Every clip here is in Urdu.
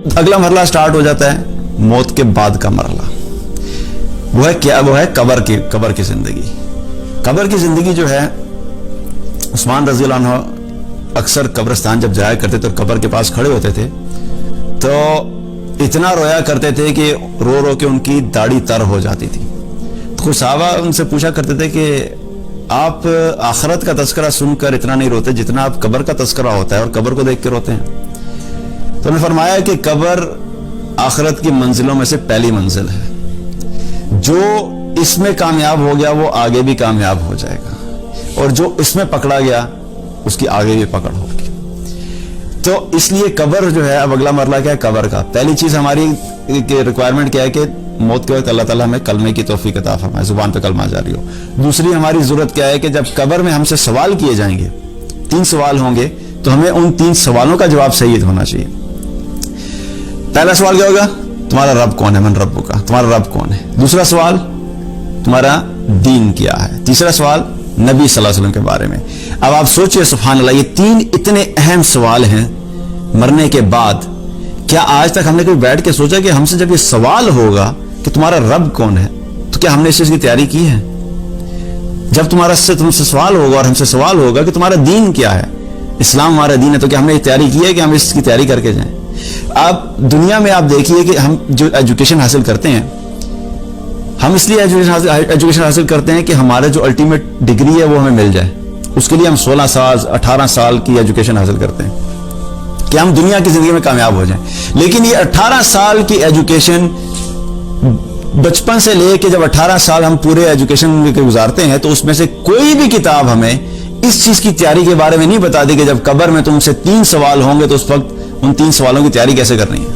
اگلا مرحلہ سٹارٹ ہو جاتا ہے موت کے بعد کا مرحلہ. وہ ہے کیا؟ وہ ہے قبر کی زندگی. قبر کی زندگی جو ہے، عثمان رضی اللہ عنہ اکثر قبرستان جب جایا کرتے تو قبر کے پاس کھڑے ہوتے تھے تو اتنا رویا کرتے تھے کہ رو رو کے ان کی داڑھی تر ہو جاتی تھی. تو کچھ صحابہ ان سے پوچھا کرتے تھے کہ آپ آخرت کا تذکرہ سن کر اتنا نہیں روتے جتنا آپ قبر کا تذکرہ ہوتا ہے اور قبر کو دیکھ کے روتے ہیں. تو انہوں نے فرمایا کہ قبر آخرت کی منزلوں میں سے پہلی منزل ہے. جو اس میں کامیاب ہو گیا وہ آگے بھی کامیاب ہو جائے گا، اور جو اس میں پکڑا گیا اس کی آگے بھی پکڑ ہوگی. تو اس لیے قبر جو ہے، اب اگلا مرحلہ کیا ہے قبر کا. پہلی چیز ہماری ریکوائرمنٹ کیا ہے کہ موت کے وقت اللہ تعالیٰ ہمیں کلمے کی توفیق عطا فرمائے، زبان پہ کلمہ جاری ہو. دوسری ہماری ضرورت کیا ہے کہ جب قبر میں ہم سے سوال کیے جائیں گے، 3 سوال ہوں گے، تو ہمیں ان 3 سوالوں کا جواب صحیح ہونا چاہیے. پہلا سوال کیا ہوگا؟ تمہارا رب کون ہے؟ من رب کا، تمہارا رب کون ہے. دوسرا سوال تمہارا دین کیا ہے. تیسرا سوال نبی صلی اللہ علیہ وسلم کے بارے میں. اب آپ سوچئے سبحان اللہ، یہ 3 اتنے اہم سوال ہیں مرنے کے بعد. کیا آج تک ہم نے کوئی بیٹھ کے سوچا کہ ہم سے جب یہ سوال ہوگا کہ تمہارا رب کون ہے تو کیا ہم نے اس چیز کی تیاری کی ہے؟ جب تم سے سوال ہوگا اور ہم سے سوال ہوگا کہ تمہارا دین کیا ہے، اسلام ہمارا دین ہے، تو کیا ہم نے یہ تیاری کی ہے کہ ہم اس کی تیاری کر کے جائیں؟ آپ دنیا میں آپ دیکھیے کہ ہم جو ایجوکیشن حاصل کرتے ہیں، ہم اس لیے ایجوکیشن حاصل کرتے ہیں کہ ہمارا جو الٹیمیٹ ڈگری ہے وہ ہمیں مل جائے. اس کے لیے ہم 16 سال 18 سال کی ایجوکیشن حاصل کرتے ہیں کہ ہم دنیا کی زندگی میں کامیاب ہو جائیں. لیکن یہ 18 سال کی ایجوکیشن، بچپن سے لے کے جب 18 سال ہم پورے ایجوکیشن کے گزارتے ہیں، تو اس میں سے کوئی بھی کتاب ہمیں اس چیز کی تیاری کے بارے میں نہیں بتاتی کہ جب قبر میں تم سے 3 سوال ہوں گے تو اس وقت ان 3 سوالوں کی تیاری کیسے کرنی ہے.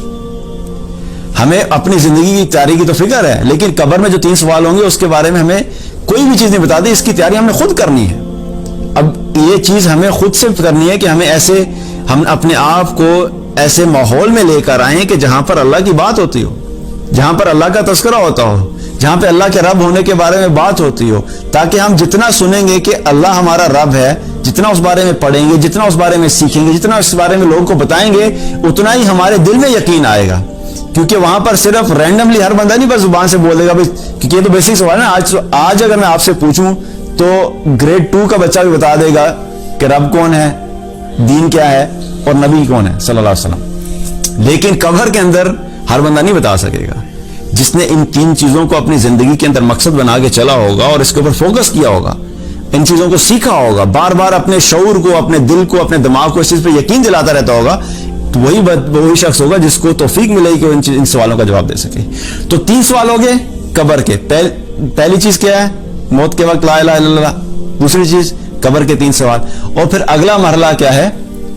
ہمیں اپنی زندگی کی تیاری کی تو فکر ہے، لیکن قبر میں جو 3 سوال ہوں گے اس کے بارے میں ہمیں کوئی بھی چیز نہیں بتاتی. اس کی تیاری ہم نے خود کرنی ہے. اب یہ چیز ہمیں خود سے کرنی ہے کہ ہم اپنے آپ کو ایسے ماحول میں لے کر آئیں کہ جہاں پر اللہ کی بات ہوتی ہو، جہاں پر اللہ کا تذکرہ ہوتا ہو، جہاں پہ اللہ کے رب ہونے کے بارے میں بات ہوتی ہو، تاکہ ہم جتنا سنیں گے کہ اللہ ہمارا رب ہے، جتنا اس بارے میں پڑھیں گے، جتنا اس بارے میں سیکھیں گے، جتنا اس بارے میں لوگوں کو بتائیں گے، اتنا ہی ہمارے دل میں یقین آئے گا. کیونکہ وہاں پر صرف رینڈملی ہر بندہ نہیں بس زبان سے بول دے گا بھائی، کیونکہ یہ تو بیسک سوال ہے. آج اگر میں آپ سے پوچھوں تو گریڈ 2 کا بچہ بھی بتا دے گا کہ رب کون ہے، دین کیا ہے اور نبی کون ہے صلی اللہ علیہ وسلم. لیکن قبر کے اندر ہر بندہ نہیں بتا سکے گا. جس نے ان 3 چیزوں کو اپنی زندگی کے اندر مقصد بنا کے چلا ہوگا اور اس کے اوپر فوکس کیا ہوگا، ان چیزوں کو سیکھا ہوگا، بار بار اپنے شعور کو، اپنے دل کو، اپنے دماغ کو اس چیز پہ یقین دلاتا رہتا ہوگا، تو وہی شخص ہوگا جس کو توفیق ملے گی کہ ان سوالوں کا جواب دے سکے. تو 3 سوال ہو گئے قبر کے. پہلی چیز کیا ہے؟ موت کے وقت لا الہ الا اللہ. دوسری چیز قبر کے 3 سوال. اور پھر اگلا مرحلہ کیا ہے؟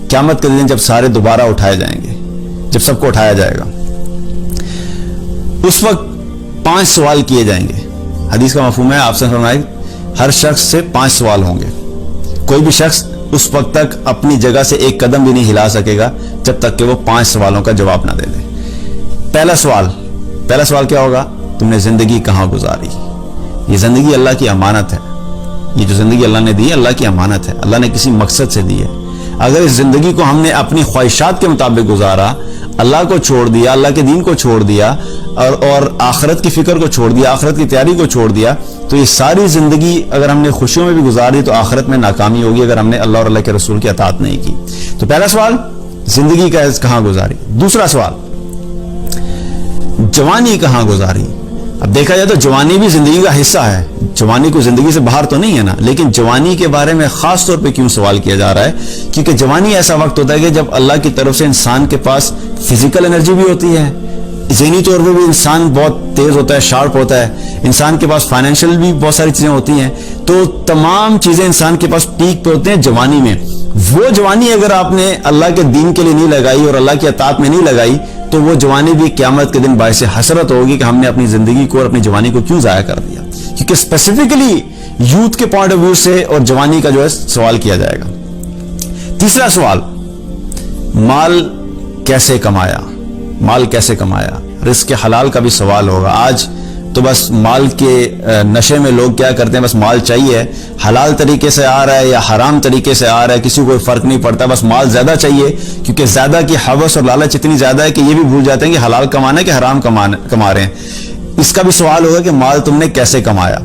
قیامت کے دن جب سارے دوبارہ اٹھائے جائیں گے، جب سب کو اٹھایا جائے گا، اس وقت 5 سوال کیے جائیں گے. حدیث کا مفہوم ہے، آپ سے فرمائے ہر شخص سے 5 سوال ہوں گے. کوئی بھی شخص اس وقت تک اپنی جگہ سے ایک قدم بھی نہیں ہلا سکے گا جب تک کہ وہ 5 سوالوں کا جواب نہ دے دے. پہلا سوال کیا ہوگا؟ تم نے زندگی کہاں گزاری؟ یہ زندگی اللہ کی امانت ہے. یہ جو زندگی اللہ نے دی ہے اللہ کی امانت ہے، اللہ نے کسی مقصد سے دی ہے. اگر اس زندگی کو ہم نے اپنی خواہشات کے مطابق گزارا، اللہ کو چھوڑ دیا، اللہ کے دین کو چھوڑ دیا، اور آخرت کی فکر کو چھوڑ دیا، آخرت کی تیاری کو چھوڑ دیا، تو یہ ساری زندگی اگر ہم نے خوشیوں میں بھی گزاری تو آخرت میں ناکامی ہوگی اگر ہم نے اللہ اور اللہ کے رسول کی اطاعت نہیں کی. تو پہلا سوال زندگی کہاں گزاری. دوسرا سوال جوانی کہاں گزاری. اب دیکھا جائے تو جوانی بھی زندگی کا حصہ ہے، جوانی کو زندگی سے باہر تو نہیں ہے نا، لیکن جوانی کے بارے میں خاص طور پہ کیوں سوال کیا جا رہا ہے؟ کیونکہ جوانی ایسا وقت ہوتا ہے کہ جب اللہ کی طرف سے انسان کے پاس فزیکل انرجی بھی ہوتی ہے، ذہنی طور پہ بھی انسان بہت تیز ہوتا ہے، شارپ ہوتا ہے، انسان کے پاس فائنینشیل بھی بہت ساری چیزیں ہوتی ہیں، تو تمام چیزیں انسان کے پاس پیک پہ ہوتے ہیں جوانی میں. وہ جوانی اگر آپ نے اللہ کے دین کے لیے نہیں لگائی اور اللہ کی اطاعت میں نہیں لگائی تو وہ جوانی بھی قیامت کے دن باعث حسرت ہوگی کہ ہم نے اپنی زندگی کو اور اپنی جوانی کو کیوں ضائع کر دیا. کیونکہ اسپیسیفکلی یوتھ کے پوائنٹ آف ویو سے اور جوانی کا جو ہے سوال کیا جائے گا. تیسرا سوال مال کیسے کمایا، رزق حلال کا بھی سوال ہوگا. آج تو بس مال کے نشے میں لوگ کیا کرتے ہیں, بس مال چاہیے, حلال طریقے سے آ رہا ہے یا حرام طریقے سے آ رہا ہے کسی کو کوئی فرق نہیں پڑتا, بس مال زیادہ چاہیے, کیونکہ زیادہ کی ہوس اور لالچ اتنی زیادہ ہے کہ یہ بھی بھول جاتے ہیں کہ حلال کمانا ہے کہ حرام کما رہے ہیں. اس کا بھی سوال ہوگا کہ مال تم نے کیسے کمایا,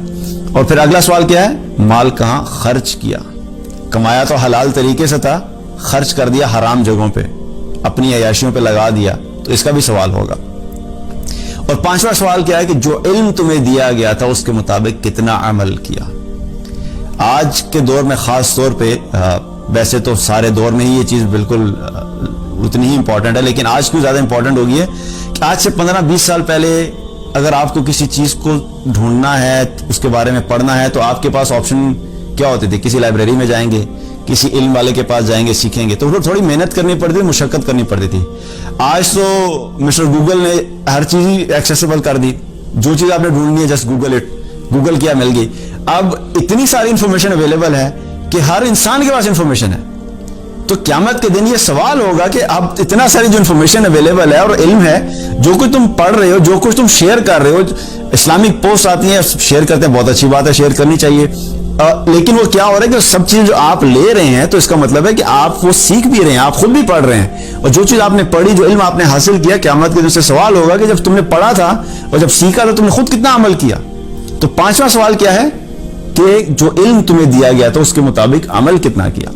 اور پھر اگلا سوال کیا ہے, مال کہاں خرچ کیا. کمایا تو حلال طریقے سے تھا, خرچ کر دیا حرام جگہوں پہ, اپنی عیاشیوں پہ لگا دیا, تو اس کا بھی سوال ہوگا. اور پانچواں سوال کیا ہے کہ جو علم تمہیں دیا گیا تھا اس کے مطابق کتنا عمل کیا. آج کے دور میں خاص طور پہ, ویسے تو سارے دور میں ہی یہ چیز بالکل اتنی ہی امپورٹنٹ ہے, لیکن آج کیوں زیادہ امپورٹنٹ ہوگی ہے کہ آج سے 15-20 سال پہلے اگر آپ کو کسی چیز کو ڈھونڈنا ہے, اس کے بارے میں پڑھنا ہے, تو آپ کے پاس آپشن کیا ہوتے تھے, کسی لائبریری میں جائیں گے, کسی علم والے کے پاس جائیں گے, سیکھیں گے, تو تھوڑی محنت کرنی پڑتی تھی, مشقت کرنی پڑتی تھی. آج تو مسٹر گوگل نے ہر چیز ہی ایکسیسیبل کر دی, جو چیز آپ نے ڈھونڈنی ہے جسٹ گوگل اٹ, گوگل کیا مل گئی. اب اتنی ساری انفارمیشن اویلیبل ہے کہ ہر انسان کے پاس انفارمیشن ہے. تو قیامت کے دن یہ سوال ہوگا کہ اب اتنا ساری جو انفارمیشن اویلیبل ہے اور علم ہے, جو کچھ تم پڑھ رہے ہو, جو کچھ تم شیئر کر رہے ہو, اسلامک پوسٹ آتی ہیں شیئر کرتے ہیں, بہت اچھی بات ہے, شیئر کرنی چاہیے, لیکن وہ کیا ہو رہا ہے کہ سب چیزیں جو آپ لے رہے ہیں تو اس کا مطلب ہے کہ آپ وہ سیکھ بھی رہے ہیں, آپ خود بھی پڑھ رہے ہیں, اور جو چیز آپ نے پڑھی, جو علم آپ نے حاصل کیا, قیامت کے دن سے سوال ہوگا کہ جب تم نے پڑھا تھا اور جب سیکھا تھا تم نے خود کتنا عمل کیا. تو پانچواں سوال کیا ہے کہ جو علم تمہیں دیا گیا تھا اس کے مطابق عمل کتنا کیا.